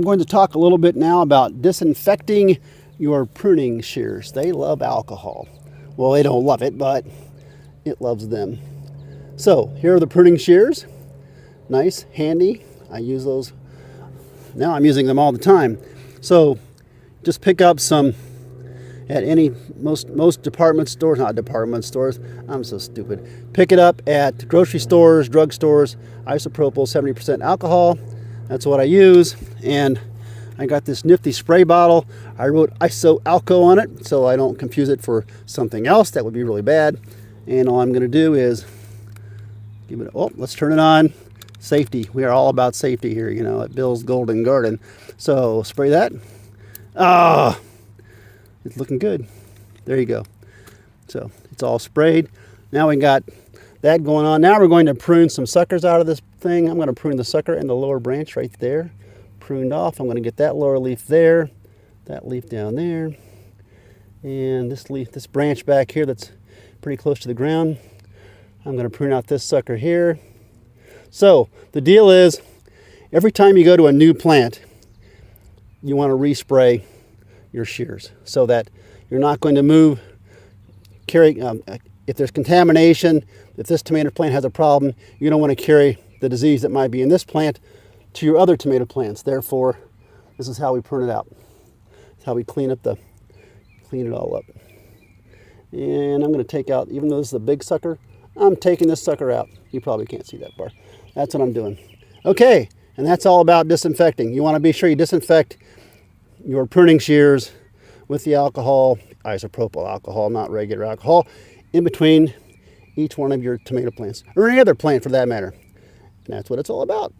going to talk a little bit now about disinfecting your pruning shears. They love alcohol. Well, they don't love it, but it loves them. So here are the pruning shears. Nice, handy. I use those. Now I'm using them all the time. So just pick up some at most department stores, not department stores, I'm so stupid. Pick it up at grocery stores, drug stores, isopropyl 70% alcohol. That's what I use. And I got this nifty spray bottle. I wrote iso-alco on it so I don't confuse it for something else. That would be really bad. And all I'm going to do is give it, let's turn it on. Safety. We are all about safety here, you know, at Bill's Golden Garden. So spray that. It's looking good. There you go. So it's all sprayed. Now we got that going on. Now we're going to prune some suckers out of this thing. I'm going to prune the sucker and the lower branch right there. Pruned off. I'm going to get that lower leaf there, that leaf down there, and this leaf, this branch back here that's pretty close to the ground. I'm going to prune out this sucker here. So the deal is, every time you go to a new plant, you want to respray your shears so that you're not going to carry, if there's contamination, if this tomato plant has a problem, you don't want to carry the disease that might be in this plant to your other tomato plants. Therefore, this is how we prune it out. It's how we clean it all up. And I'm going to take out, even though this is a big sucker, I'm taking this sucker out. You probably can't see that part. That's what I'm doing. Okay, and that's all about disinfecting. You want to be sure you disinfect your pruning shears with the alcohol, isopropyl alcohol, not regular alcohol, in between each one of your tomato plants, or any other plant for that matter. And that's what it's all about.